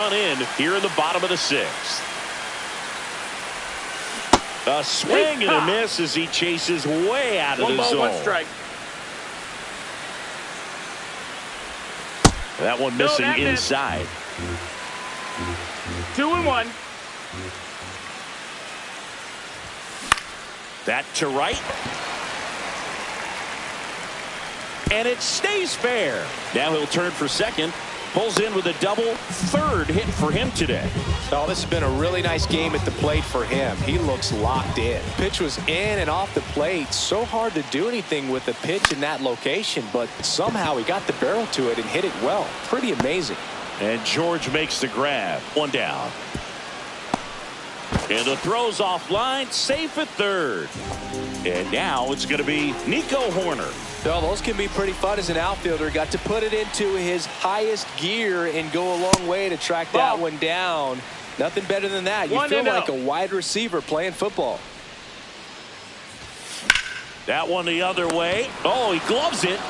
On in here in the bottom of the sixth. A swing and a miss as he chases way out of the zone. 1 strike. That one missing inside. 2-1. That to right. And it stays fair. Now he'll turn for second. Pulls in with a double, third hit for him today. Oh, this has been a really nice game at the plate for him. He looks locked in. Pitch was in and off the plate. So hard to do anything with the pitch in that location, but somehow he got the barrel to it and hit it well. Pretty amazing. And George makes the grab. One down. And the throw's offline, safe at third. And now it's going to be Nico Horner. Well, those can be pretty fun as an outfielder. Got to put it into his highest gear and go a long way to track that one down. Nothing better than that. You feel like a wide receiver playing football. That one the other way. Oh, he gloves it.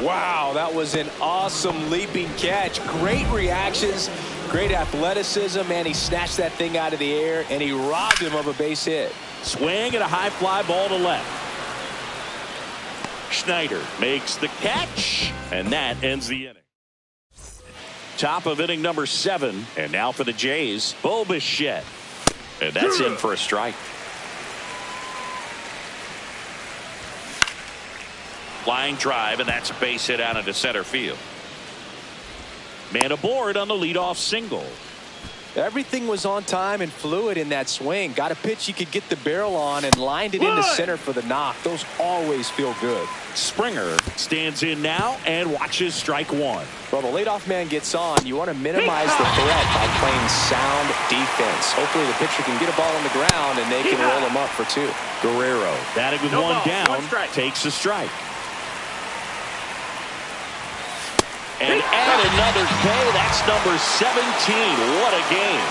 Wow, that was an awesome leaping catch. Great reactions, great athleticism, and he snatched that thing out of the air, and he robbed him of a base hit. Swing and a high fly ball to left. Schneider makes the catch, and that ends the inning. Top of inning number 7, and now for the Jays, Bo Bichette. And that's in for a strike. Flying drive, and that's a base hit out into center field. Man aboard on the leadoff single. Everything was on time and fluid in that swing. Got a pitch you could get the barrel on and lined it into center for the knock. Those always feel good. Springer stands in now and watches strike one. Well, the leadoff man gets on. You want to minimize the threat by playing sound defense. Hopefully the pitcher can get a ball on the ground and they can roll him up for 2. Guerrero batting with one down, takes a strike. And add another K. That's number 17. What a game.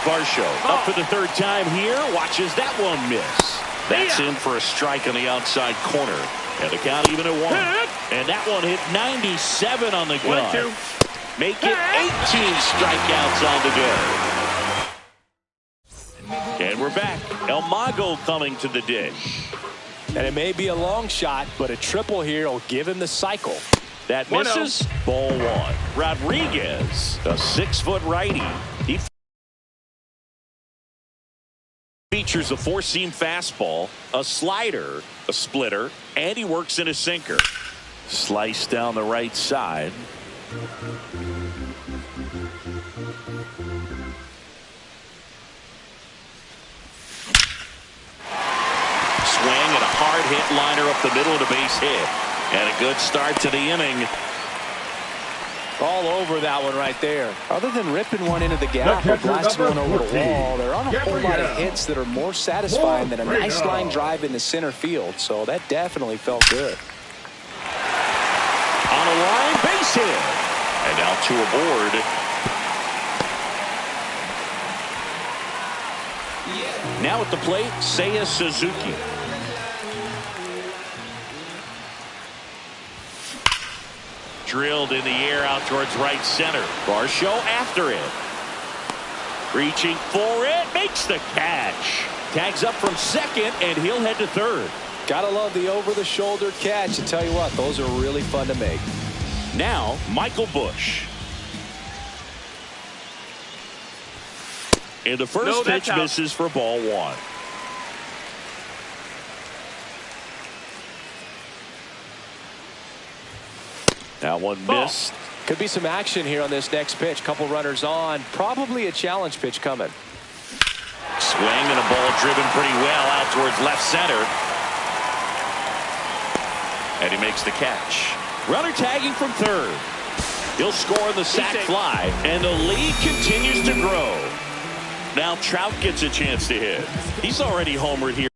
Varsho up for the third time here. Watches that one miss. That's in for a strike on the outside corner. And the count even at 1. And that one hit 97 on the gun. Make it 18 strikeouts on the day. And we're back. El Mago coming to the dish. And it may be a long shot, but a triple here will give him the cycle. That misses. Ball 1. Rodriguez, a 6-foot righty. He features a 4-seam fastball, a slider, a splitter, and he works in a sinker. Slice down the right side. Swing and a hard hit liner up the middle of the base hit. And a good start to the inning. All over that one right there. Other than ripping one into the gap or blasting one over the wall, there aren't a whole lot of hits that are more satisfying than a nice line drive into center field. So that definitely felt good. On a line, base hit. And now 2 aboard. Now at the plate, Seiya Suzuki. Drilled in the air out towards right center. Varsho after it. Reaching for it. Makes the catch. Tags up from second, and he'll head to third. Gotta love the over-the-shoulder catch. I tell you what, those are really fun to make. Now, Michael Busch. And the first pitch misses for ball 1. That one missed. Could be some action here on this next pitch. Couple runners on. Probably a challenge pitch coming. Swing and a ball driven pretty well out towards left center. And he makes the catch. Runner tagging from third. He'll score the sac fly. And the lead continues to grow. Now Trout gets a chance to hit. He's already homered here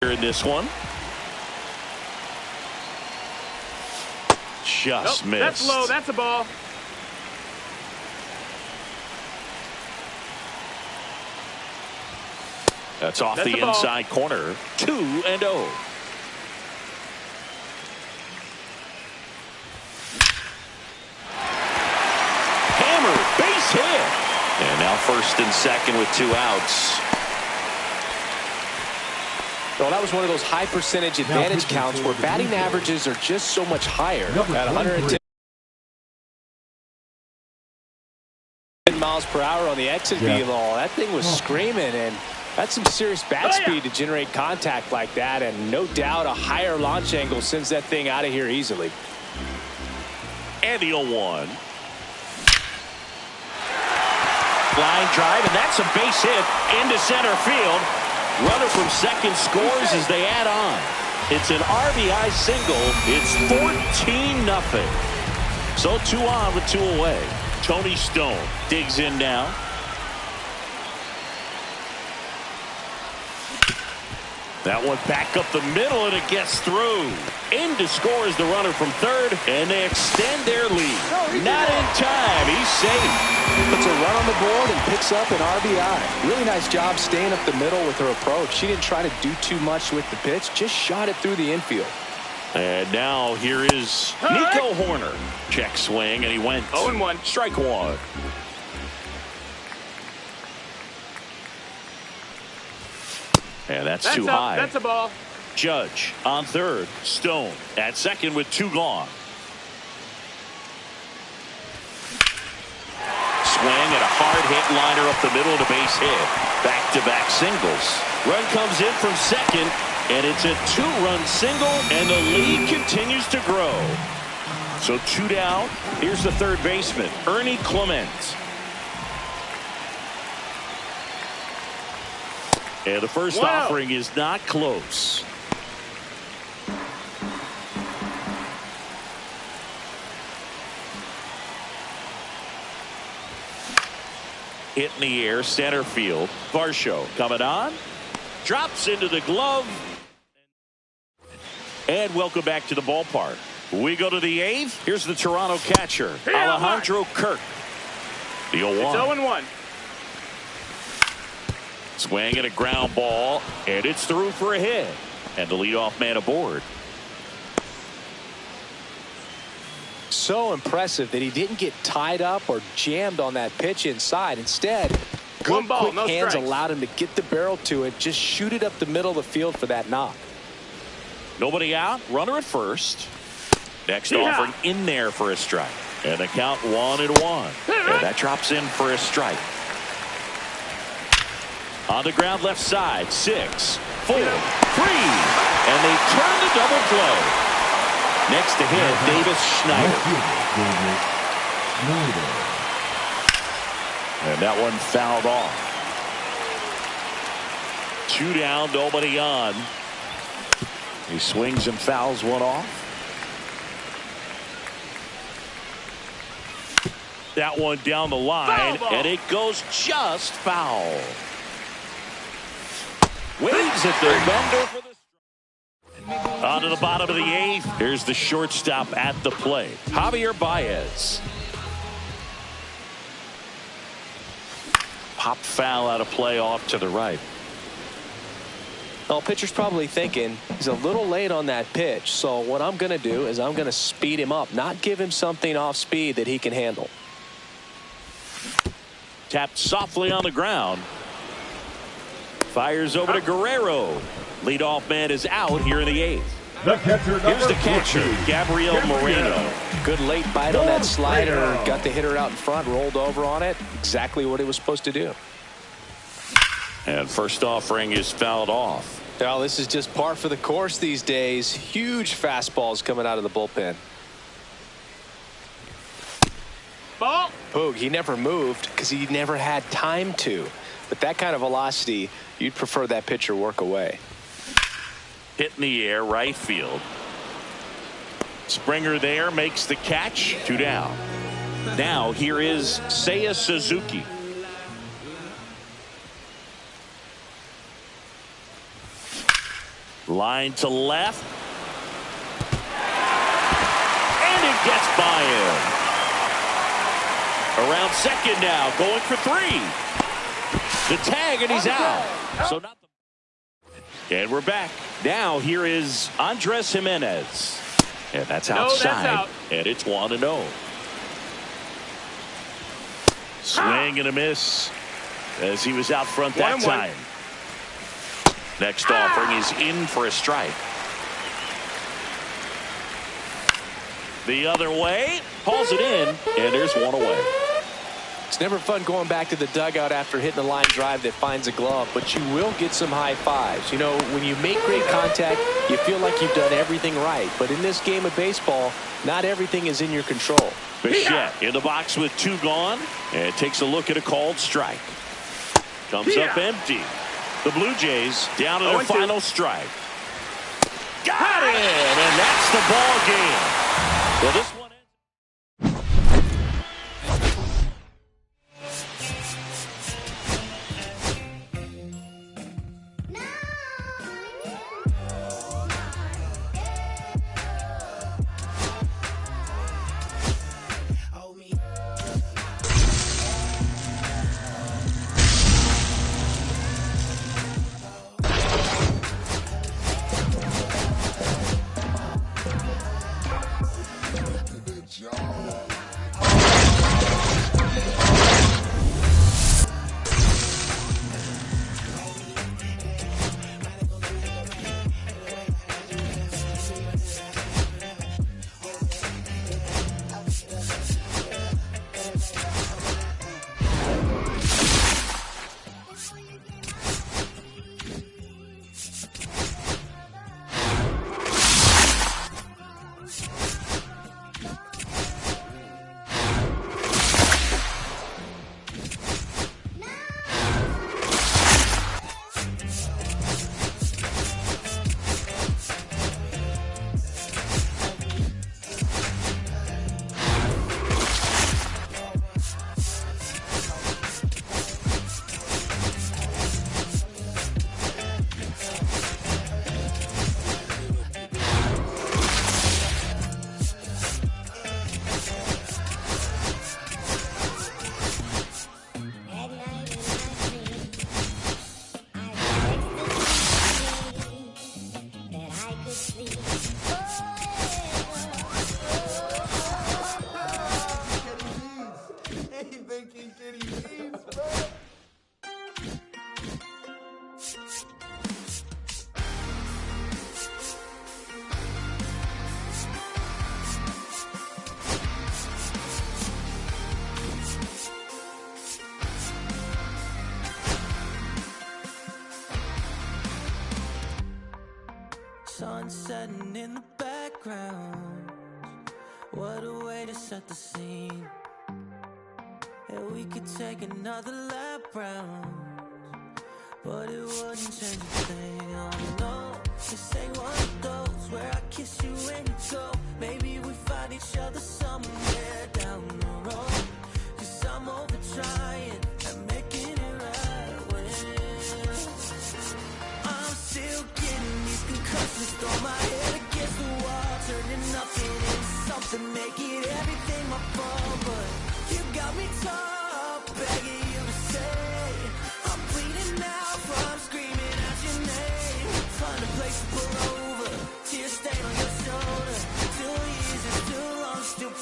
in this one. Just missed. That's low. That's a ball. That's off the inside corner. 2-0. hit. And now first and second with 2 outs. Well, that was one of those high percentage advantage counts where batting averages are just so much higher. At 110 miles per hour on the exit velo, that thing was screaming, and that's some serious bat speed to generate contact like that, and no doubt a higher launch angle sends that thing out of here easily. And the 0-1. Line drive, and that's a base hit into center field. Runner from second scores as they add on. It's an RBI single. It's 14-0. So 2 on with 2 away. Tony Stone digs in now. That one back up the middle, and it gets through. In to score is the runner from third, and they extend their lead. Not in time. He's safe. Puts a run on the board and picks up an RBI. Really nice job staying up the middle with her approach. She didn't try to do too much with the pitch, just shot it through the infield. And now here is Nico Horner. Check swing, and he went 0-1. Strike 1. And that's too high. That's a ball. Judge on third. Stone at second with 2 gone. Swing and a hard hit liner up the middle to base hit. Back-to-back singles. Run comes in from second, and it's a 2-run single, and the lead continues to grow. So 2 down. Here's the third baseman, Ernie Clement. And the first offering is not close. Hit in the air, center field. Varsho coming on. Drops into the glove. And welcome back to the ballpark. We go to the 8th. Here's the Toronto catcher, Alejandro Kirk. The 0-1. It's 0-1. Swing and a ground ball, and it's through for a hit. And the leadoff man aboard. So impressive that he didn't get tied up or jammed on that pitch inside. Instead, good quick hands allowed him to get the barrel to it, just shoot it up the middle of the field for that knock. Nobody out, runner at first. Next offering in there for a strike. And the count 1-1. And that drops in for a strike. On the ground left side, 6, 4, 3. And they turn the double play. Next to hit, Davis Schneider. And that one fouled off. 2 down, nobody on. He swings and fouls one off. That one down the line, and it goes just foul. Waves at the bender for the strike. On to the bottom of the 8th. Here's the shortstop at the plate, Javier Baez. Pop foul out of play off to the right. Well, pitcher's probably thinking he's a little late on that pitch, so what I'm going to do is I'm going to speed him up, not give him something off speed that he can handle. Tapped softly on the ground. Fires over to Guerrero. Leadoff man is out here in the 8th. Here's the catcher, Gabriel Moreno. Good late bite on that slider. Got the hitter out in front, rolled over on it. Exactly what he was supposed to do. And first offering is fouled off. Well, this is just par for the course these days. Huge fastballs coming out of the bullpen. Ball. Boog, he never moved because he never had time to. But that kind of velocity, you'd prefer that pitcher work away. Hit in the air, right field. Springer there makes the catch. 2 down. Now here is Seiya Suzuki. Line to left. And it gets by him. Around second now, going for 3. The tag, and he's out. So not the... And we're back. Now here is Andres Jimenez. And that's outside. That's out. And it's 1-0. Swing and a miss as he was out front that time. Next offering is in for a strike. The other way, hauls it in, and there's one away. It's never fun going back to the dugout after hitting a line drive that finds a glove, but you will get some high fives. You know, when you make great contact, you feel like you've done everything right. But in this game of baseball, not everything is in your control. Bichette in the box with 2 gone, and takes a look at a called strike. Comes up empty. The Blue Jays down to their final strike. Got it, and that's the ball game. Well, this one. Sun setting in the background. What a way to set the scene. And we could take another lap round, but it wouldn't change a thing. Oh no, this ain't one of those where I kiss you and you go. Maybe we find each other somewhere down the road. Cause I'm over trying and making it right when I'm still getting these concussions. Throw my head against the wall, turning nothing into something, make it everything my fault. But you got me top, begging you to stay. I'm bleeding now from screaming out your name. Find a place to pull over, tears stain on your shoulder. 2 years is too long, still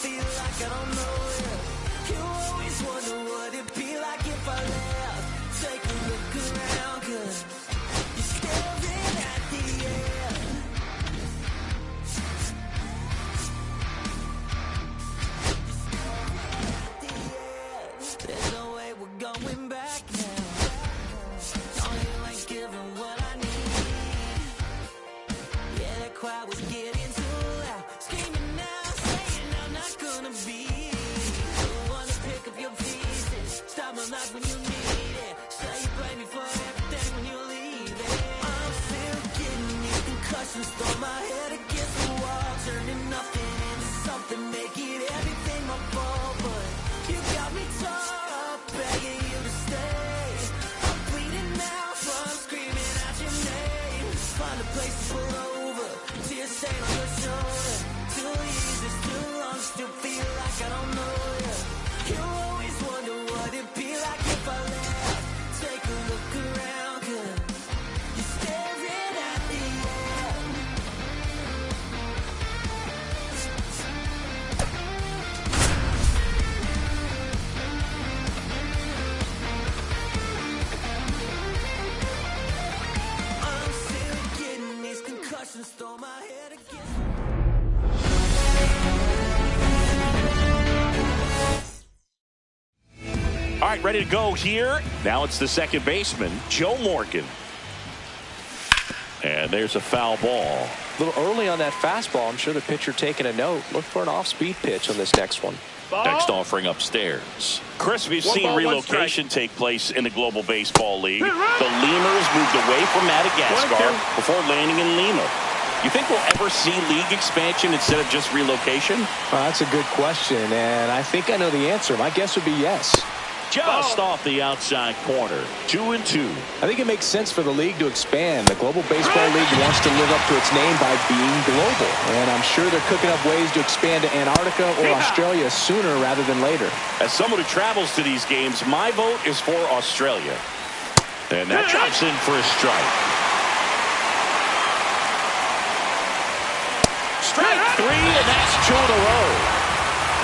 right, ready to go here. Now it's the second baseman, Joe Morgan. And there's a foul ball. A little early on that fastball. I'm sure the pitcher taking a note. Look for an off-speed pitch on this next one. Ball. Next offering upstairs. Chris, we've One seen ball, relocation take place in the Global Baseball League. The Lemurs moved away from Madagascar before landing in Lima. You think we'll ever see league expansion instead of just relocation? Well, that's a good question, and I think I know the answer. My guess would be yes. Just off the outside corner. 2-2. I think it makes sense for the league to expand. The Global Baseball League wants to live up to its name by being global, and I'm sure they're cooking up ways to expand to Antarctica or Australia sooner rather than later. As someone who travels to these games, my vote is for Australia. And that drops in for a strike. Strike 3, and that's 2 in a row.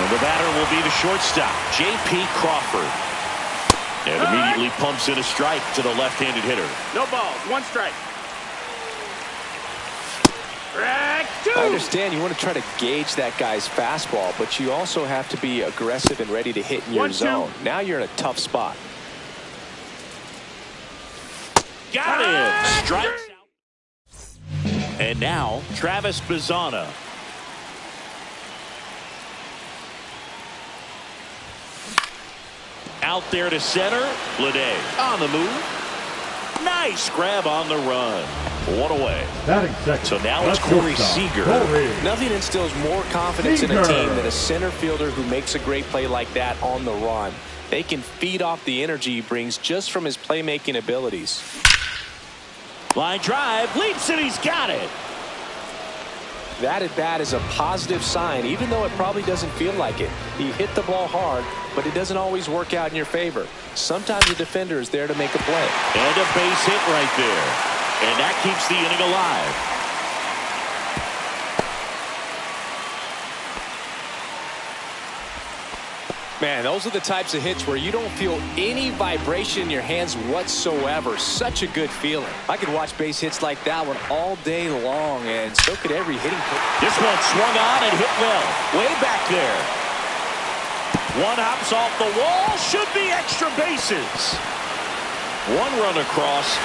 And the batter will be the shortstop, J.P. Crawford. And immediately pumps in a strike to the left-handed hitter. No balls. 1 strike. Strike 2. I understand you want to try to gauge that guy's fastball, but you also have to be aggressive and ready to hit in your 1-2. zone. Now you're in a tough spot. Got him. Strikes out. And now, Travis Bazzana. Out there to center. Bleday on the move. Nice grab on the run. One away. So now it's Corey Seager. Nothing instills more confidence in a team than a center fielder who makes a great play like that on the run. They can feed off the energy he brings just from his playmaking abilities. Line drive. Leaps and he's got it. That at bat is a positive sign, even though it probably doesn't feel like it. He hit the ball hard, but it doesn't always work out in your favor. Sometimes the defender is there to make a play. And a base hit right there. And that keeps the inning alive. Man, those are the types of hits where you don't feel any vibration in your hands whatsoever. Such a good feeling. I could watch base hits like that one all day long, and so could every hitting coach. This one swung on and hit well. Way back there. One hops off the wall. Should be extra bases. One run across.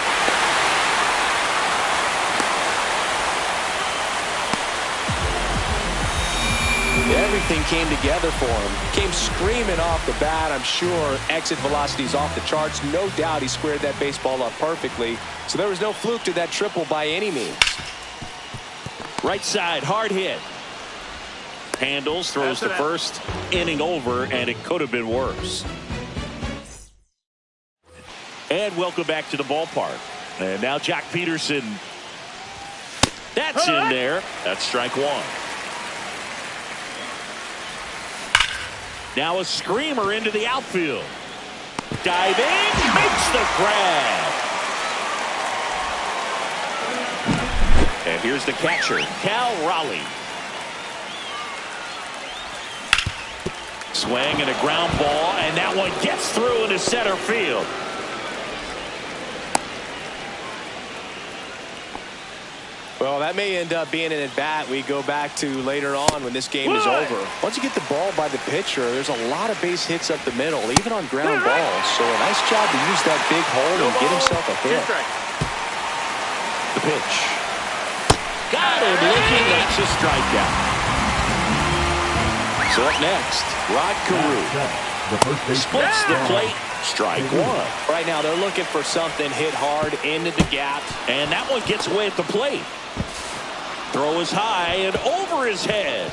Everything came together for him. Came screaming off the bat. I'm sure exit velocity's off the charts. No doubt he squared that baseball up perfectly. So there was no fluke to that triple by any means. Right side, hard hit. Handles, throws to first. Inning over, and it could have been worse. And welcome back to the ballpark. And now Jack Peterson. That's in there. That's strike 1. Now a screamer into the outfield. Diving, makes the grab. And here's the catcher, Cal Raleigh. Swing and a ground ball, and that one gets through into center field. Well, that may end up being an at-bat we go back to later on when this game is over. Once you get the ball by the pitcher, there's a lot of base hits up the middle, even on ground balls. So a nice job to use that big hole and get himself a hit. The pitch. Got him looking. That's a strikeout. So up next, Rod Carew. Splits the plate. Strike 1. Right now they're looking for something hit hard into the gap. And that one gets away at the plate. Throw is high and over his head.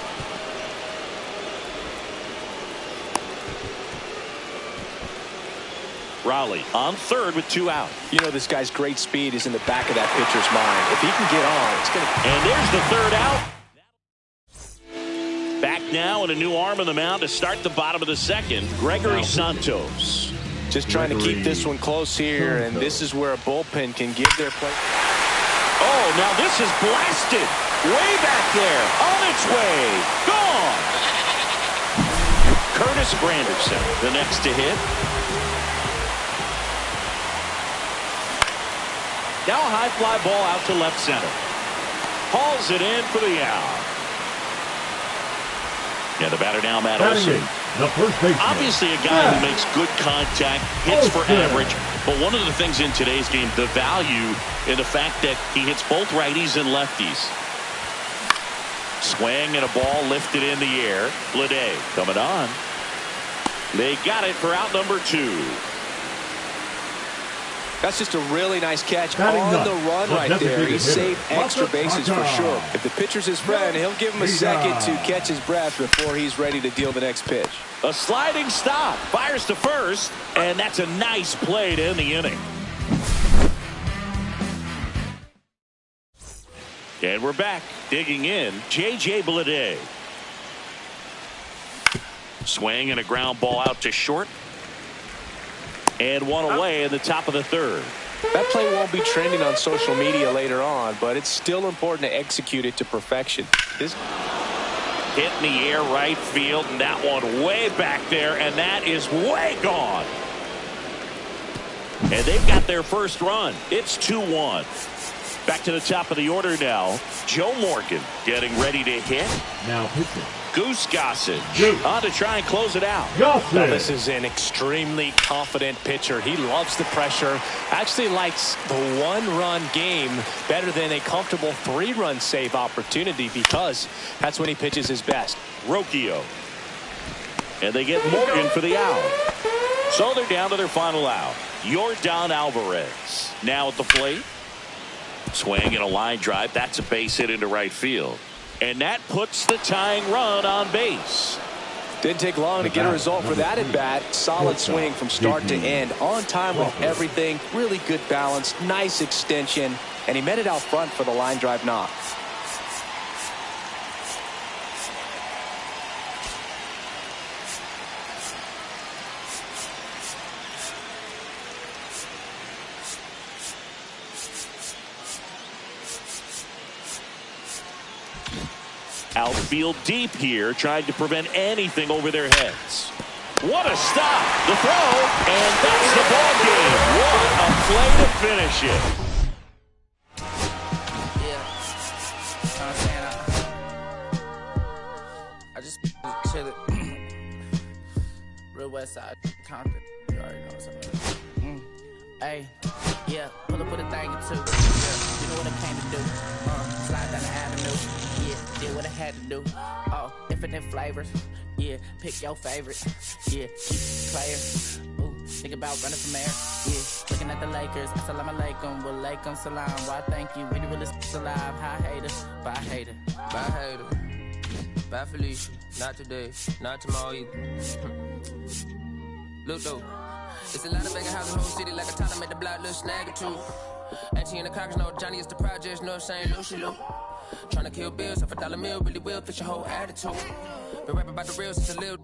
Raleigh on third with 2 out. You know this guy's great speed is in the back of that pitcher's mind. If he can get on, it's going to... And there's the third out. Back now and a new arm on the mound to start the bottom of the second. Gregory Santos. Just trying to keep this one close here, and this is where a bullpen can give their play. Oh, now this is blasted. Way back there. On its way. Gone. Curtis Granderson, the next to hit. Now a high fly ball out to left center. Hauls it in for the out. Yeah, the batter now, Matt Olson. the first baseman. Obviously a guy who makes good contact, hits for average, but one of the things in today's game, the value in the fact that he hits both righties and lefties. Swing and a ball lifted in the air. Bleday coming on. They got it for out number 2. That's just a really nice catch on the run right there. He saved extra bases for sure. If the pitcher's his friend, he'll give him a second to catch his breath before he's ready to deal the next pitch. A sliding stop. Fires to first, and that's a nice play to end the inning. And we're back. Digging in, J.J. Bleday. Swing and a ground ball out to short. And one away in the top of the 3rd. That play won't be trending on social media later on, but it's still important to execute it to perfection. Hit in the air right field, and that one way back there, and that is way gone. And they've got their first run. It's 2-1. Back to the top of the order now. Joe Morgan getting ready to hit. Now pitching. Goose Gossage on to try and close it out. Now, this is an extremely confident pitcher. He loves the pressure. Actually likes the 1-run game better than a comfortable 3-run save opportunity because that's when he pitches his best. Rocchio. And they get Morgan for the out. So they're down to their final out. Yordan Alvarez now at the plate. Swing and a line drive. That's a base hit into right field. And that puts the tying run on base. Didn't take long to get a result for that at bat. Solid swing from start to end. On time with everything. Really good balance. Nice extension. And he met it out front for the line drive knock. Outfield deep here, trying to prevent anything over their heads. What a stop. The throw, and that's the ball game. What a play to finish it. Yeah. I just chill it. Real West Side Compton. You already know something. Hey, yeah, pull up with a thing or two. Yeah, you know what I came to do. Slide down the avenue. Yeah, did what I had to do. Oh, infinite flavors. Yeah, pick your favorite. Yeah, player. Ooh, think about running from air. Yeah, looking at the Lakers. Assalamu alaikum, wa alaikum salam. Why thank you, we the realest alive. Hi hater, bye hater. Bye hater. Bye Felicia. Not today, not tomorrow either. Look though. It's a lot of vacant houses in the whole city, like a toddler made the block little snag or two. Auntie in the Congress, no Johnny is the projects, no St. Lucia. Trying to kill bills, if $1 meal really will fix your whole attitude. Been rapping about the real since a little.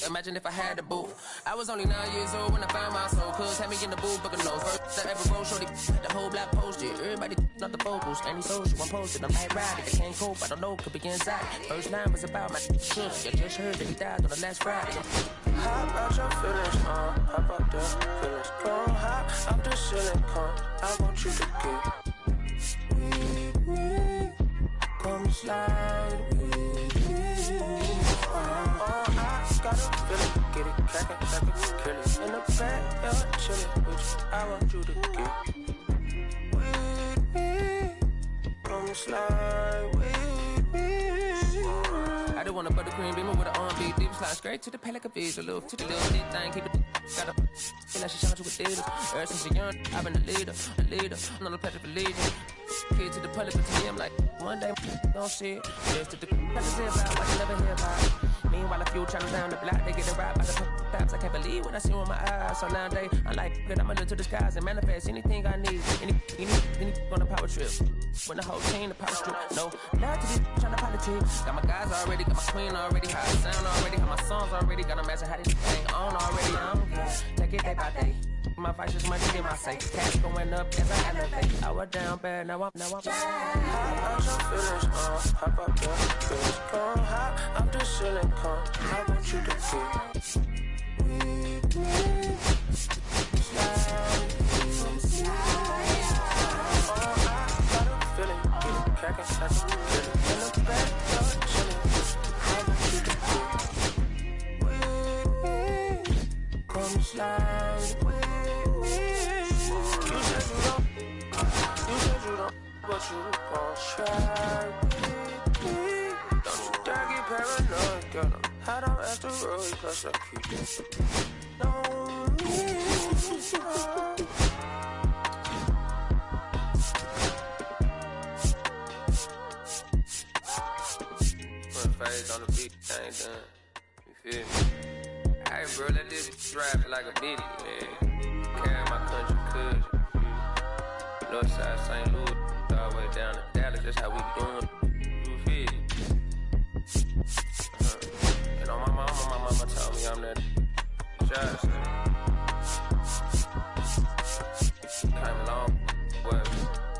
Imagine if I had the boot. I was only 9 years old when I found my soul. Cuz had me in the booth, booking nose. First I ever wrote, shorty, the whole block posted. Everybody not the vocals, any social, I'm posted. I'm like riding, I can't cope, I don't know, could be inside. First line was about my sister. I just heard that he died on the last Friday. How about your feelings, how about the feelings? Go high, I'm the silicone, I want you to get with me. Come slide with me. I got a feeling, get it, crack it, kill it. In the back, you're chillin' with you, I want you to get with me. Come slide with me. I just want a buttercream beamer with an R&B deep slide straight to the pay like a visa. Little deep thing, keep it. Got a feel like she shot you with theaters. Ever since a young, I've been a leader. I'm not a pleasure for leading. Kid to the public, but to me, I'm like, one day, don't see it. Just to the precious about what you never hear about. Meanwhile, a few channels down the block, they get it right by the paps. I can't believe what I see with my eyes. So nowadays, I like good, I'm into the skies and manifest anything I need. Any on a power trip. When the whole team, the power strip. No, not to be trying to politics. Got my guys already, got my queen already, how I sound already, how my songs already, got a message how they hang on already. I'm good. Take it day by day. My vice is money in my safe. Cash going up as I elevate. I was down bad, now I'm How about your feelings, how about the feelings? Go high, I'm the silicone, I want you to get with me. Slide, I got a feeling, get it, crack it, kill it. In the back, you're chillin', I want you to get with me. know I got him. Had him at the road, plus I keep it. No, Phase on the beat, I ain't done. You feel me? Hey, bro, let this drive like a bitty, man. Carry my country cousin. Northside St. Louis, all the way down to Dallas, that's how we doing. You feel me? And on my mama told me I'm that shot. Came along, what?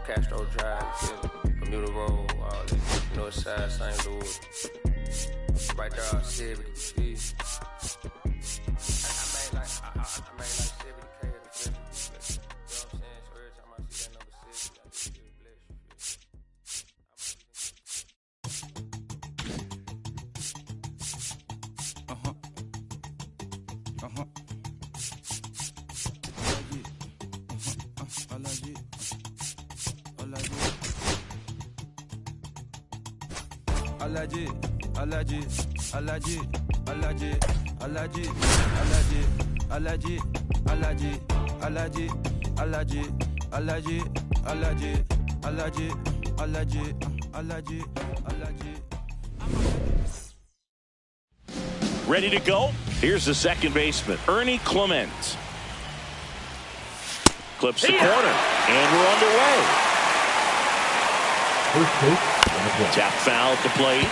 Castro Drive, Bermuda Road, all that. Northside St. Louis. Right there, all 70, you feel me? I made like 70K at the film. You know what I'm saying? So every time I see that number 70, I just feel blessed. Ready to go? Here's the second baseman, Ernie Clement. Clips the corner, and we're underway. Tap foul at the plate.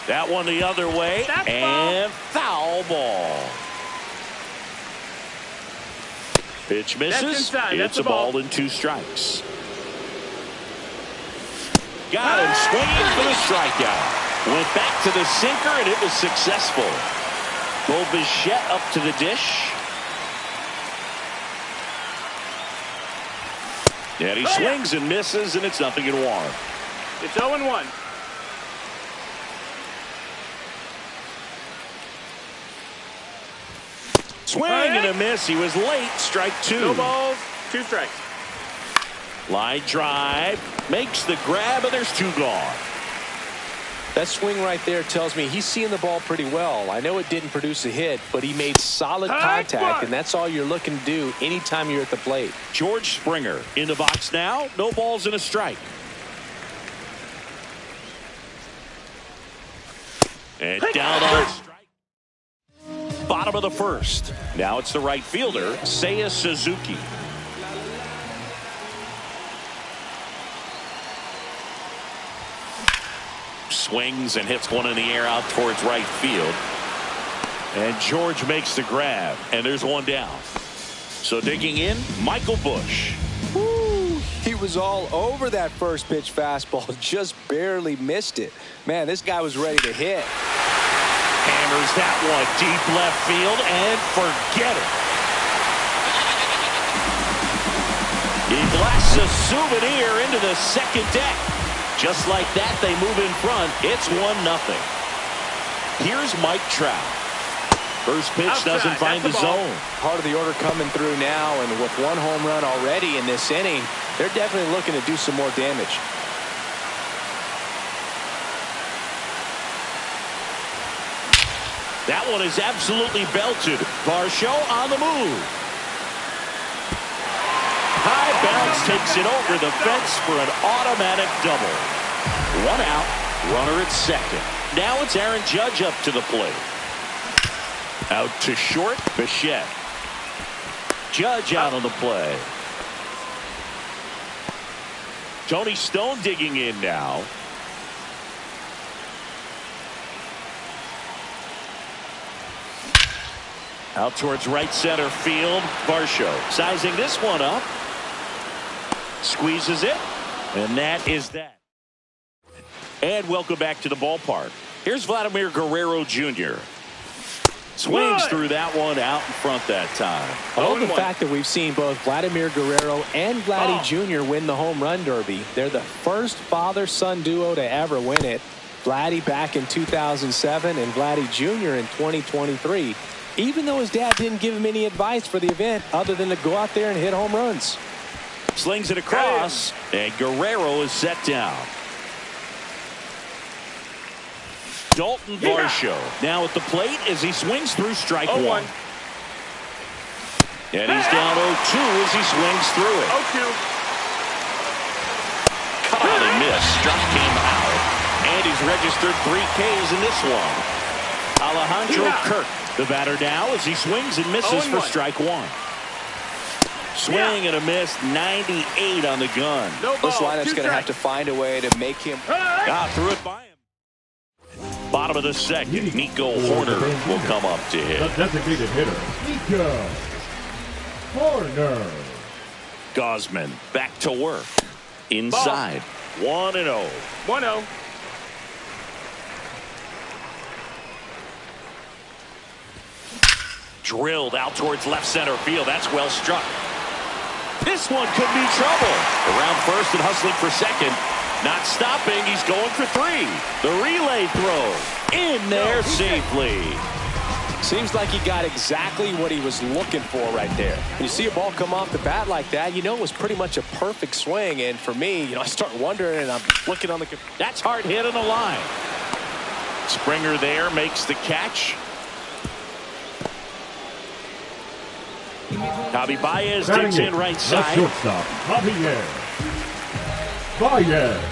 That one the other way, and foul ball. Pitch misses. It's a ball and 2 strikes. Got him swinging for the strikeout. Went back to the sinker, and it was successful. Bo Bichette up to the dish. And he swings and misses, and it's 0-1. It's 0-1. Swing and a miss. He was late. Strike 2. No balls, 2 strikes. Line drive. Makes the grab, and there's 2 gone. That swing right there tells me he's seeing the ball pretty well. I know it didn't produce a hit, but he made solid contact, and that's all you're looking to do anytime you're at the plate. George Springer in the box now. No balls and a strike. And down on strike. Bottom of the first. Now it's the right fielder, Seiya Suzuki. Swings and hits one in the air out towards right field. And George makes the grab, and there's 1 down. So digging in, Michael Busch. Woo, he was all over that first pitch fastball, just barely missed it. Man, this guy was ready to hit. Hammers that one deep left field, and forget it. He blasts a souvenir into the second deck. Just like that, they move in front. It's 1-0. Here's Mike Trout. First pitch doesn't find the zone. Part of the order coming through now, and with 1 home run already in this inning, they're definitely looking to do some more damage. That one is absolutely belted. Varsho on the move. High bounce takes it over the fence for an automatic double. 1 out, runner at second. Now it's Aaron Judge up to the plate. Out to short, Bichette. Judge out on the play. Tony Stone digging in now. Out towards right center field. Varsho sizing this one up. Squeezes it. And that is that. And welcome back to the ballpark. Here's Vladimir Guerrero Jr. Swings through that one out in front that time. I love the fact that we've seen both Vladimir Guerrero and Vladdy Jr. win the home run derby. They're the first father-son duo to ever win it. Vladdy back in 2007 and Vladdy Jr. in 2023. Even though his dad didn't give him any advice for the event other than to go out there and hit home runs. Slings it across, and Guerrero is set down. Dalton Varsho now at the plate as he swings through strike one. And he's down 0-2 as he swings through it. 0-2. Caught and missed. Struck him out. And he's registered 3 Ks in this one. Alejandro Kirk, the batter now as he swings and misses for strike one. Swing and a miss, 98 on the gun. This lineup's going to have to find a way to make him. Threw it by him. Bottom of the second, Nico Horner will come up to hit. The designated hitter, Nico Horner. Gausman back to work. Inside. 1-0. 1-0. Drilled out towards left center field. That's well struck. This one could be trouble. Around first and hustling for second. Not stopping. He's going for 3. The relay throw. In there safely. Seems like he got exactly what he was looking for right there. When you see a ball come off the bat like that, you know it was pretty much a perfect swing. And for me, I start wondering, and I'm looking on the... That's hard hit on the line. Springer there makes the catch. Javi Baez digs in right side. Shortstop, Javier Baez.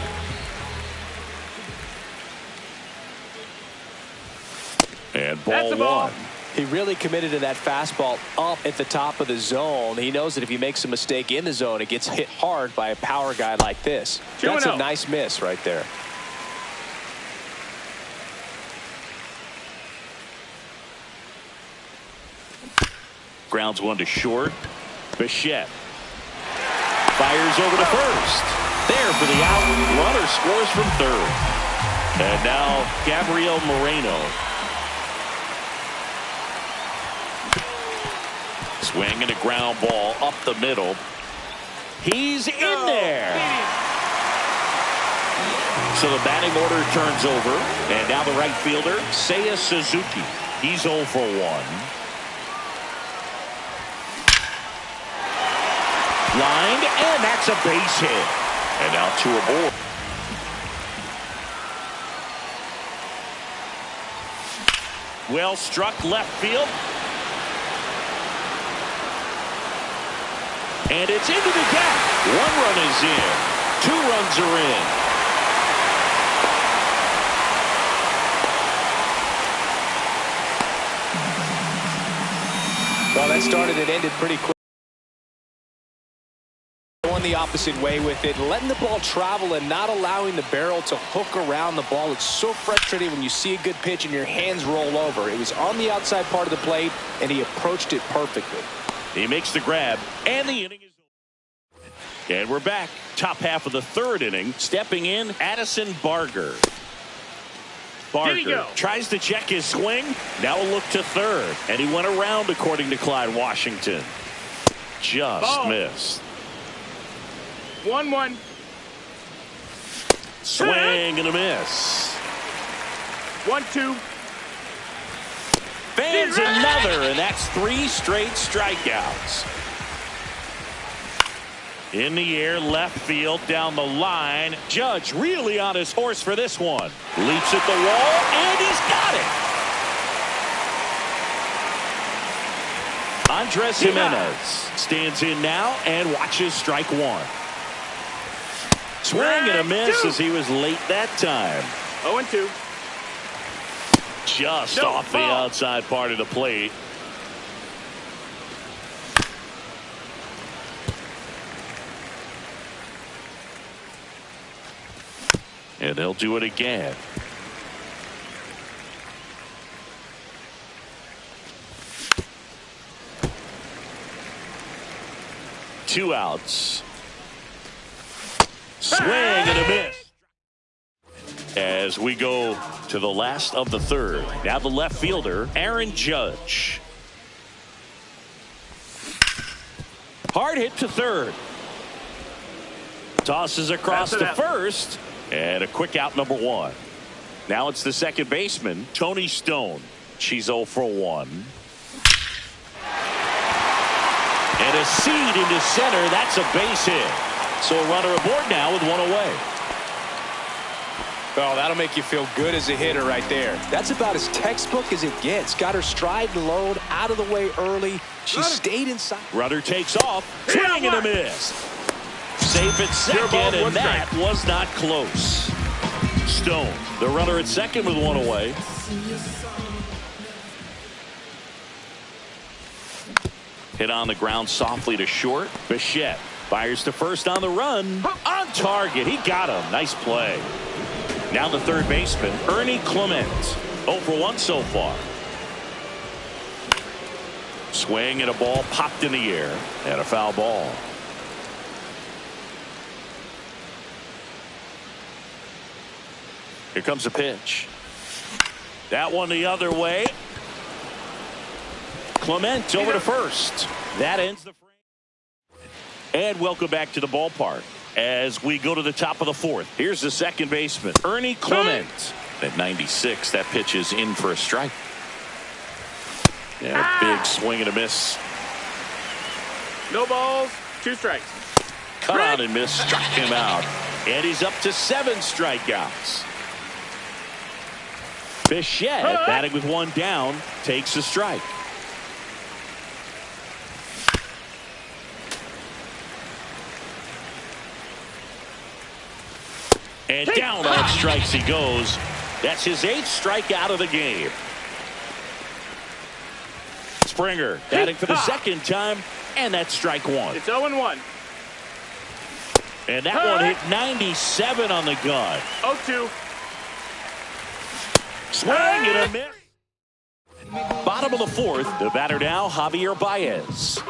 And ball 1. He really committed to that fastball up at the top of the zone. He knows that if he makes a mistake in the zone, it gets hit hard by a power guy like this. That's a nice miss right there. Grounds one to short. Bichette fires over to first. There for the out. Runner scores from third. And now Gabriel Moreno. Swing and a ground ball up the middle. He's in there. So the batting order turns over. And now the right fielder, Seiya Suzuki. He's 0 for 1. Lined, and that's a base hit. And now 2 aboard. Well struck left field. And it's into the gap. 1 run is in. 2 runs are in. Well, that started and ended pretty quick. Going the opposite way with it, letting the ball travel and not allowing the barrel to hook around the ball. It's so frustrating when you see a good pitch and your hands roll over. It was on the outside part of the plate, and he approached it perfectly. He makes the grab, and the inning is over. And we're back. Top half of the 3rd inning. Stepping in, Addison Barger. Barger tries to check his swing. Now a look to third. And he went around, according to Clyde Washington. Just missed. 1-1. Swing and a miss. 1-2. Fans another, and that's 3 straight strikeouts. In the air, left field, down the line. Judge really on his horse for this one. Leaps at the wall, and he's got it. Andres Jimenez stands in now and watches strike 1. Swing and a miss as he was late that time. 0-2. Just off the outside part of the plate. And they'll do it again. Two outs. Swing and a miss. As we go to the last of the 3rd. Now the left fielder, Aaron Judge. Hard hit to 3rd. Tosses across to first. And a quick out, number 1. Now it's the second baseman, Tony Stone. She's 0 for 1. And And a seed into center. That's a base hit. So a runner aboard now with one away. Oh, that'll make you feel good as a hitter right there. That's about as textbook as it gets. Got her stride and load out of the way early. She stayed inside. Runner takes off. Swing and a miss. Safe at second, and that was not close. Stone, the runner at second with one away. Hit on the ground softly to short. Bichette fires to first on the run. On target. He got him. Nice play. Now the third baseman, Ernie Clement. 0 for 1 so far. Swing and a ball popped in the air. And a foul ball. Here comes a pitch. That one the other way. Clement over to first. That ends the frame. And welcome back to the ballpark as we go to the top of the fourth. Here's the second baseman, Ernie Clement. At 96, that pitch is in for a strike. Yeah, big swing and a miss. No balls, 2 strikes. Cut out and miss, struck him out. And he's up to 7 strikeouts. Bichette, batting with 1 down, takes a strike. And down on strikes he goes. That's his 8th strikeout of the game. Springer batting for the second time, and that's strike 1. It's 0-1. And that one hit 97 on the gun. 0-2. Swing and a miss. Bottom of the fourth, the batter now, Javier Baez.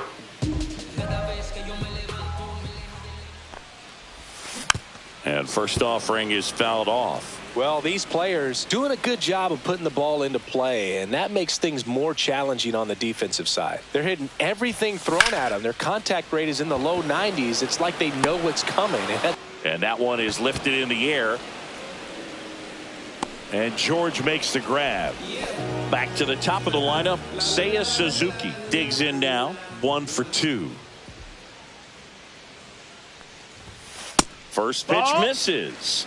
And first offering is fouled off. Well, these players doing a good job of putting the ball into play, and that makes things more challenging on the defensive side. They're hitting everything thrown at them. Their contact rate is in the low 90s. It's like they know what's coming. And that one is lifted in the air. And George makes the grab. Back to the top of the lineup, Seiya Suzuki digs in now, 1 for 2. First pitch misses.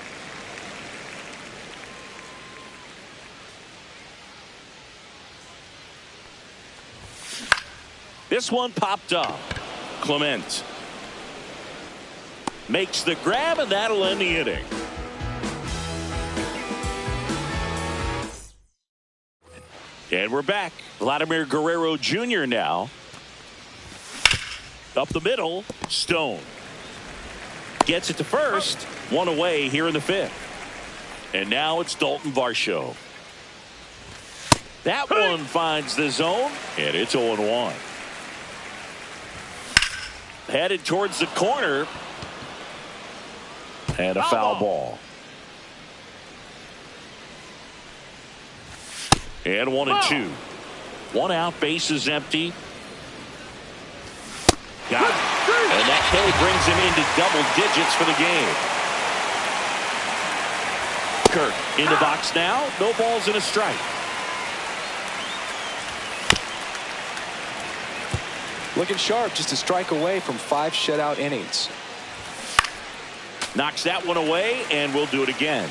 This one popped up. Clement makes the grab, and that'll end the inning. And we're back. Vladimir Guerrero Jr. now. Up the middle, Stone. Gets it to first. 1 away here in the 5th. And now it's Dalton Varsho. That one finds the zone, and it's 0-1. Headed towards the corner. And a foul ball. And 1-2. 1 out, base is empty. Got it. And that K brings him into double digits for the game. Kirk in the box now. No balls and a strike. Looking sharp, just a strike away from 5 shutout innings. Knocks that one away, and we'll do it again.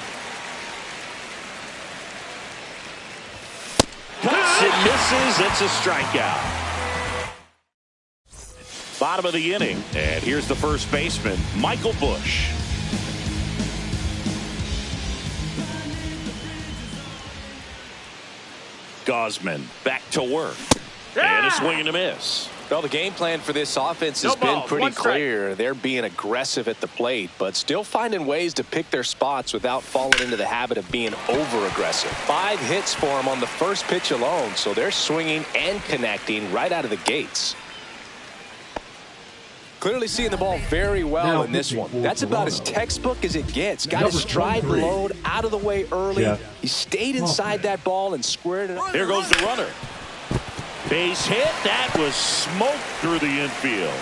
Cuts and misses. It's a strikeout. Bottom of the inning, and here's the first baseman, Michael Busch. Gosman back to work. And a swing and a miss. Well, the game plan for this offense has been pretty clear. They're being aggressive at the plate, but still finding ways to pick their spots without falling into the habit of being over-aggressive. 5 hits for them on the first pitch alone, so they're swinging and connecting right out of the gates. Clearly seeing the ball very well in this one. That's about as textbook as it gets. Got his stride and load out of the way early. He stayed inside that ball and squared it up. There goes the runner. Base hit. That was smoked through the infield.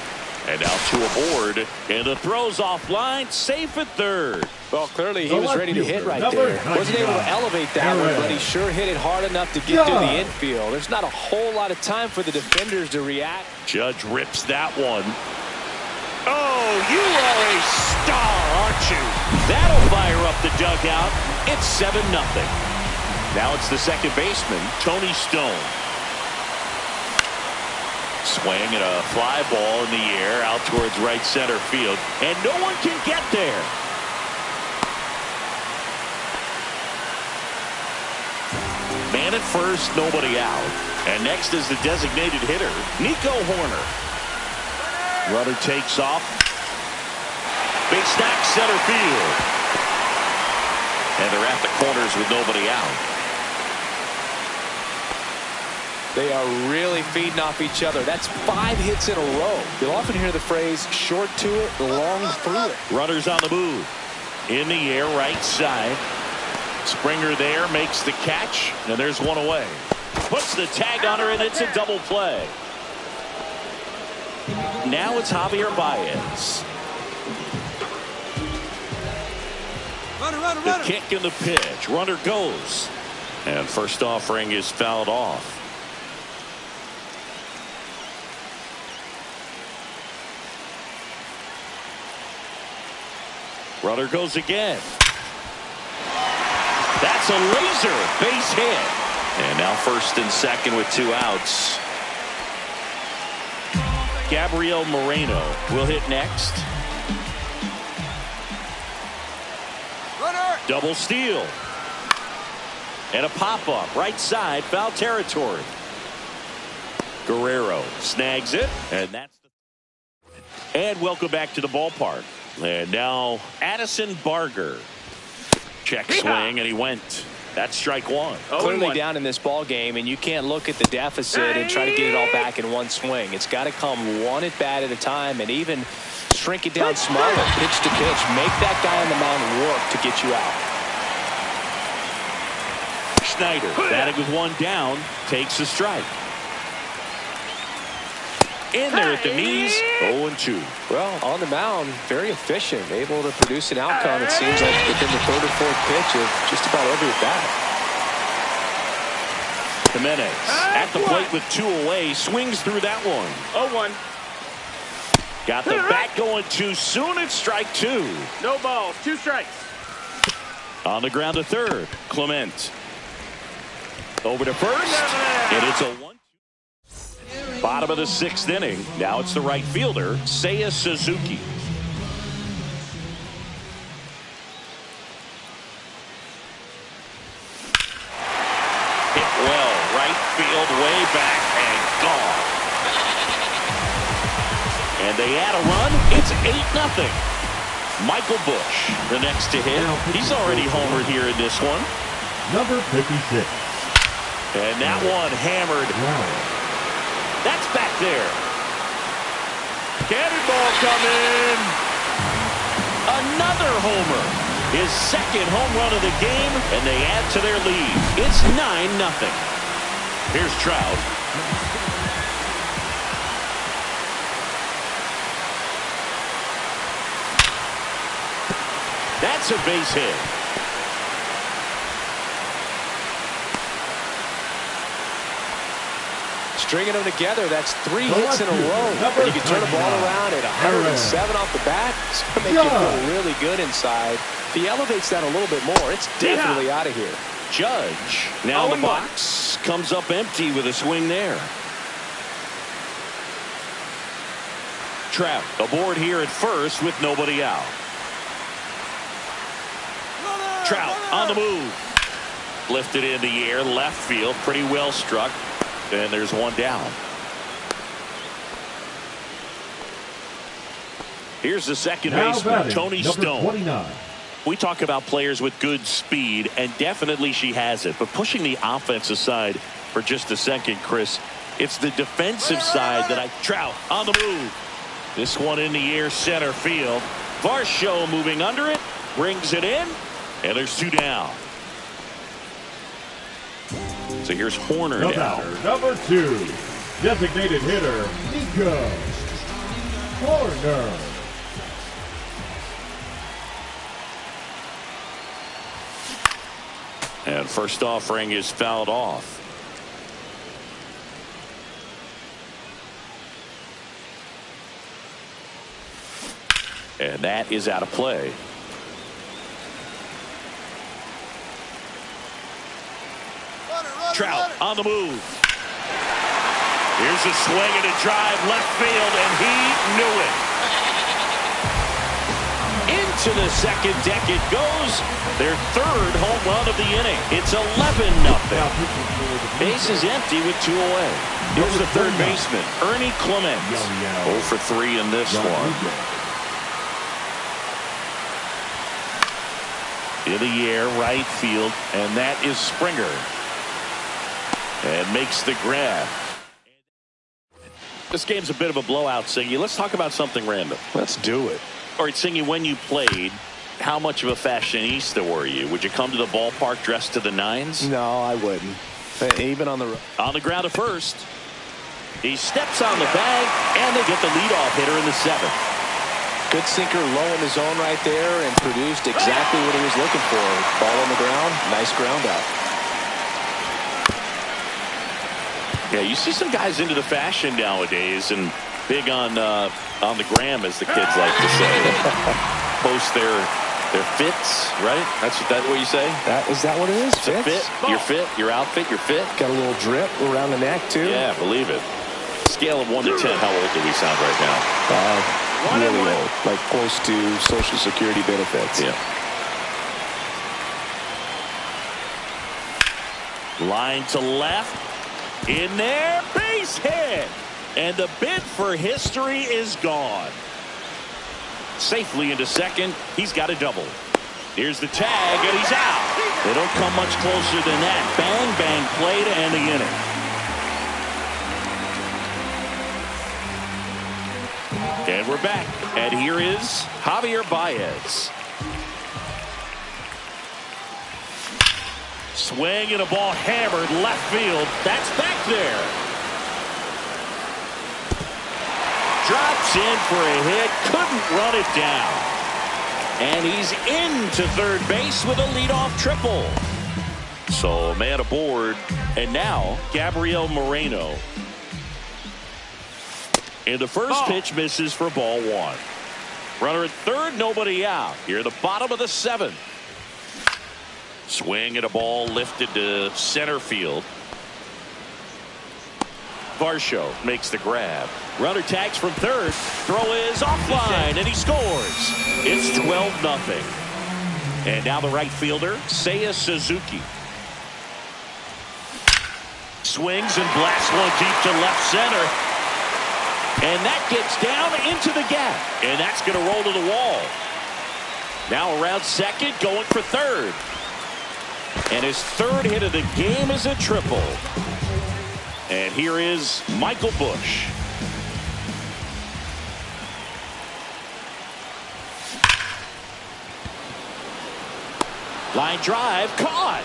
And now two aboard. And the throw's offline. Safe at third. Well, clearly he was ready to hit right there. Wasn't able to elevate that one, but he sure hit it hard enough to get to the infield. There's not a whole lot of time for the defenders to react. Judge rips that one. Oh, you are a star, aren't you? That'll fire up the dugout. It's 7-0. Now it's the second baseman, Tony Stone. Swing and a fly ball in the air out towards right center field. And no one can get there. Man at first, nobody out. And next is the designated hitter, Nico Horner. Runner takes off. Big stack center field. And they're at the corners with nobody out. They are really feeding off each other. That's 5 hits in a row. You'll often hear the phrase, short to it, long through it. Runners on the move. In the air, right side. Springer there, makes the catch, and there's one away. Puts the tag on her, and it's a double play. Now it's Javier Baez. The kick and the pitch. Runner goes. And first offering is fouled off. Runner goes again. That's a laser base hit. And now first and second with 2 outs. Gabriel Moreno will hit next. Runner. Double steal. And a pop-up right side, foul territory. Guerrero snags it, and that's the... And welcome back to the ballpark. And now Addison Barger. Check swing, and he went. That's strike one. Clearly down in this ball game, and you can't look at the deficit and try to get it all back in one swing. It's got to come one at bat at a time, and even shrink it down smaller, pitch to pitch. Make that guy on the mound work to get you out. Schneider, batting with one down, takes a strike. In there at the knees, 0-2. Well, on the mound, very efficient, able to produce an outcome, it seems like, within the third or fourth pitch of just about every at bat. Jimenez at the plate with 2 away, swings through that one. 0-1. Got the bat going too soon. It's strike 2. No balls, 2 strikes. On the ground to third, Clement. Over to first, and it's a 1-2. Bottom of the 6th inning. Now it's the right fielder, Seiya Suzuki. Hit well, right field, way back, and gone. And they add a run. It's 8-0. Michael Busch, the next to hit. He's already homered here in this one. Number 56. And that one hammered. Wow. That's back there. Cannonball coming. Another homer. His second home run of the game, and they add to their lead. It's 9-0. Here's Trout. That's a base hit. Stringing them together, that's 3 hits in a row. And you can turn the ball around at 107 off the bat. It's going to make you feel really good inside. If he elevates that a little bit more, it's definitely out of here. Judge now the box comes up empty with a swing there. Trout aboard here at first with nobody out. Trout on the move. Lifted in the air, left field, pretty well struck. And there's one down. Here's the second baseman, Tony Stone. 29. We talk about players with good speed, and definitely she has it. But pushing the offense aside for just a second, Chris, it's the defensive side that Trout on the move. This one in the air, center field. Varsho moving under it, brings it in, and there's 2 down. So here's Horner now. Number 2, designated hitter, Nico corner. And first offering is fouled off. And that is out of play. Trout on the move. Here's a swing and a drive left field, and he knew it. Into the second deck it goes. Their third home run of the inning. It's 11-0. Base is empty with 2 away. Here's the third baseman, Ernie Clements. 0 for 3 in this one. In the air, right field, and that is Springer. And makes the grab. This game's a bit of a blowout, Singy. Let's talk about something random. Let's do it. All right, Singy, when you played, how much of a fashionista were you? Would you come to the ballpark dressed to the nines? No, I wouldn't. Even on the ground at first. He steps on the bag, and they get the leadoff hitter in the 7th. Good sinker low in the zone right there and produced exactly what he was looking for. Ball on the ground, nice ground out. Yeah, you see some guys into the fashion nowadays and big on the gram, as the kids like to say. Post their fits, right? That's what you say? Is that what it is? It's a fit, your fit, your outfit, your fit. Got a little drip around the neck too. Yeah, believe it. Scale of 1 to 10, how old do we sound right now? Really old, like close to Social Security benefits. Yeah. Line to left. In there, base hit. And the bid for history is gone. Safely into second. He's got a double. Here's the tag, and he's out. They don't come much closer than that. Bang, bang play to end the inning. And we're back. And here is Javier Baez. Swing and a ball hammered left field. That's back there. Drops in for a hit. Couldn't run it down. And he's into third base with a leadoff triple. So man aboard. And now Gabriel Moreno. And the first pitch misses for ball 1. Runner at third, nobody out. Here at the bottom of the 7th. Swing and a ball lifted to center field. Varsho makes the grab. Runner tags from third. Throw is offline, and he scores. It's 12-0. And now the right fielder, Seiya Suzuki. Swings and blasts one deep to left center. And that gets down into the gap. And that's going to roll to the wall. Now around second, going for third. And his third hit of the game is a triple. And here is Michael Busch. Line drive, caught.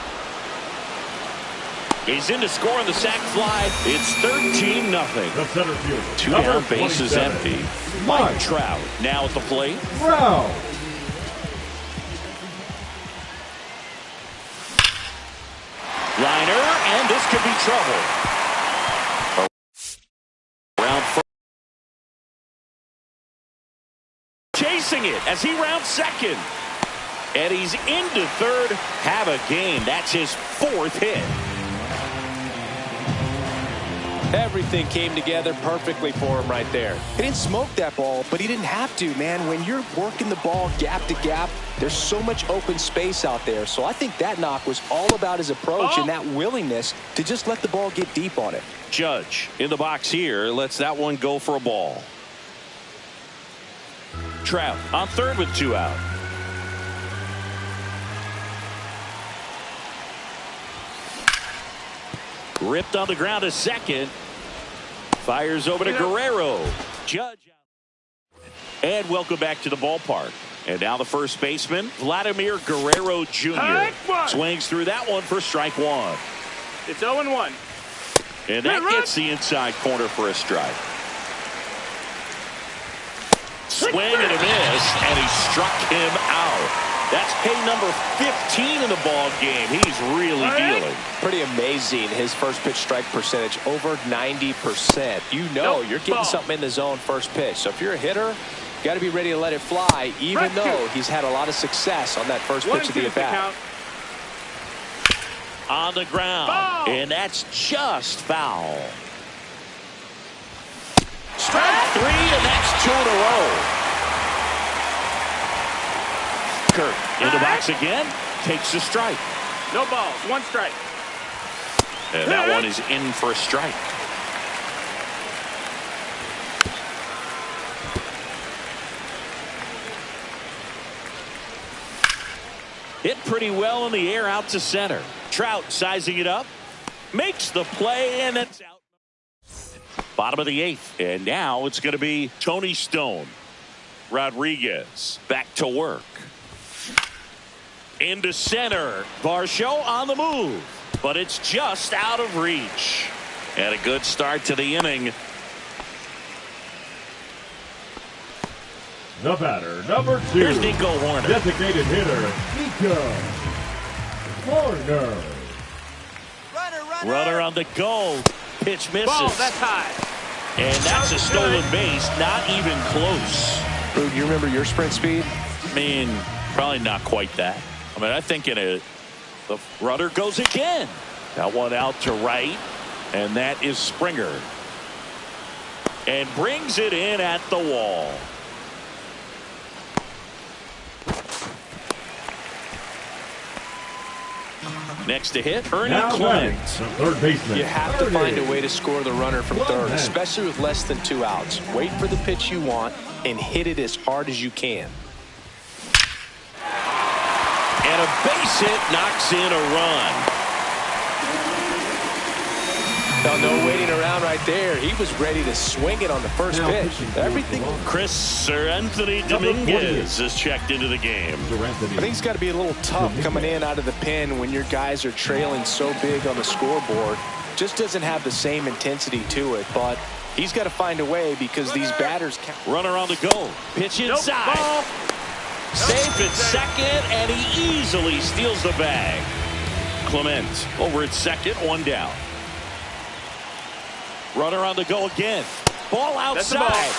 He's in to score on the sac fly. It's 13-0. The center fielder. 2 down, base is empty. Mike Trout now at the plate. Trout. Liner, and this could be trouble. Around first. Chasing it as he rounds second. And he's into third. Have a game. That's his 4th hit. Everything came together perfectly for him right there. He didn't smoke that ball, but he didn't have to, man. When you're working the ball gap to gap, there's so much open space out there. So I think that knock was all about his approach and that willingness to just let the ball get deep on it. Judge in the box here lets that one go for a ball. Trout on third with 2 out. Ripped on the ground to second. Fires over to Guerrero. Judge. And welcome back to the ballpark. And now the first baseman, Vladimir Guerrero Jr. Swings through that one for strike 1. It's 0-1. And that gets the inside corner for a strike. swing and a miss, and he struck him out. That's K number 15 in the ball game. He's really dealing. Pretty amazing, his first pitch strike percentage, over 90%. You know you're getting something in the zone first pitch. So if you're a hitter, you got to be ready to let it fly, even though he's had a lot of success on that first pitch of the at-bat. On the ground, and that's just foul. Strike 3, and that's 2 in a row. In the box again, takes a strike. No balls, 1 strike. And that one is in for a strike. Hit pretty well in the air out to center. Trout sizing it up, makes the play, and it's out. Bottom of the 8th, and now it's going to be Tony Stone. Rodriguez back to work. Into center. Varsho on the move, but it's just out of reach. And a good start to the inning. The batter, number 2. Here's Nico Hoerner. Designated hitter, Nico Hoerner. Runner on the go. Pitch misses. Ball, that's high. And that's a stolen base. Not even close. Rude, you remember your sprint speed? I mean, probably not quite that. I mean, I think the runner goes again. That one out to right, and that is Springer. And brings it in at the wall. Next to hit, Ernie Clement. Third baseman. You have to find a way to score the runner from third, especially with less than 2 outs. Wait for the pitch you want and hit it as hard as you can. And a base hit knocks in a run. No waiting around right there. He was ready to swing it on the first pitch. Everything. Sir Anthony Dominguez is checked into the game. I think it's got to be a little tough coming in out of the pen when your guys are trailing so big on the scoreboard. Just doesn't have the same intensity to it, but he's got to find a way because these batters can't. Runner on the go. Pitch inside. Safe at second, and he easily steals the bag. Clement over at second, 1 down. Runner on the go again. Ball outside.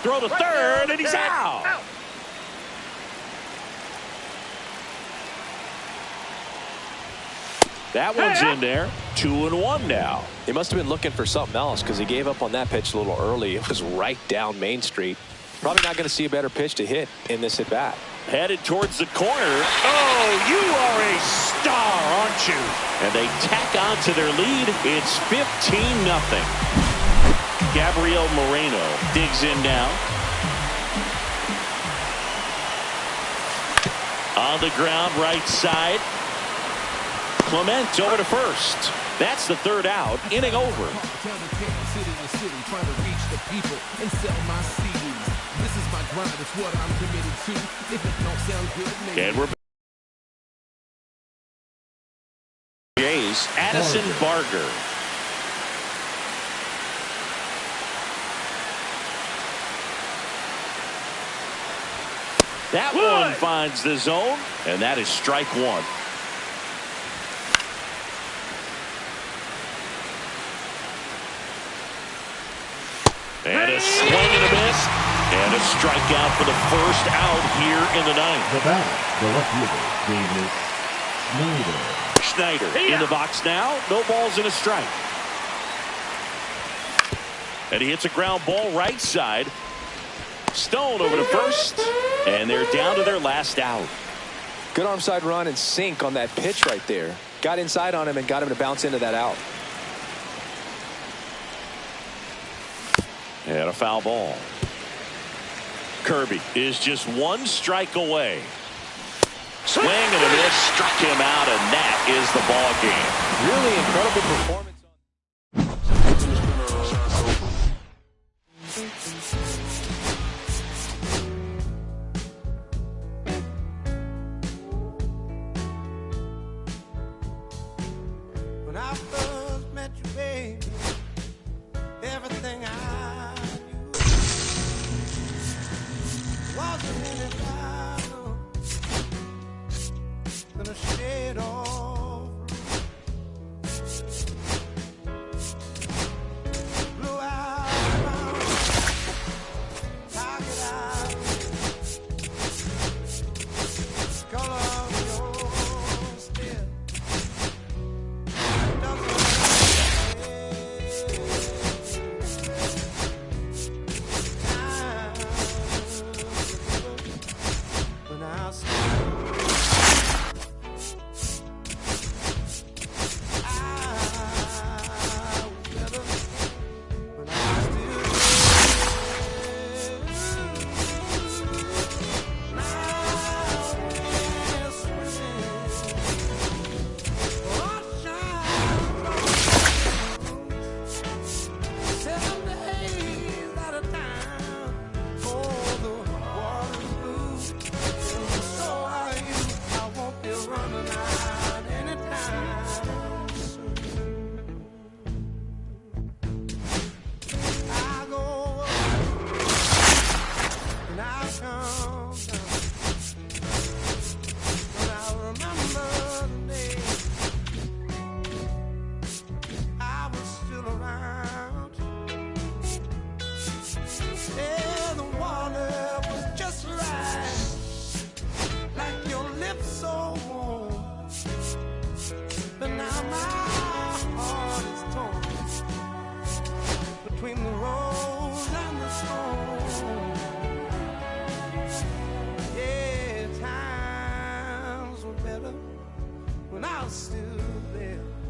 Throw to third, and he's out. That one's in there. 2-1 now. He must have been looking for something else because he gave up on that pitch a little early. It was right down Main Street. Probably not going to see a better pitch to hit in this at bat. Headed towards the corner. Oh, you are a star, aren't you? And they tack on to their lead. It's 15-0. Gabriel Moreno digs in now. On the ground, right side. Clement over to first. That's the 3rd out. Inning over. And we're Jays, Addison Barger. That one finds the zone, and that is strike 1. And a swing and a miss. And a strikeout for the first out here in the 9th. The batter, the left fielder, David Schneider in the box now. No balls and a strike. And he hits a ground ball right side. Stone over to first. And they're down to their last out. Good arm side run and sink on that pitch right there. Got inside on him and got him to bounce into that out. And a foul ball. Kirby is just 1 strike away. Swing and a miss, struck him out, and that is the ball game. Really incredible performance. When I first met you, baby, everything I knew than a shade of blue out, target eyes, color of your skin doesn't when I between the rose and the stone. Yeah, times were better when I was still there.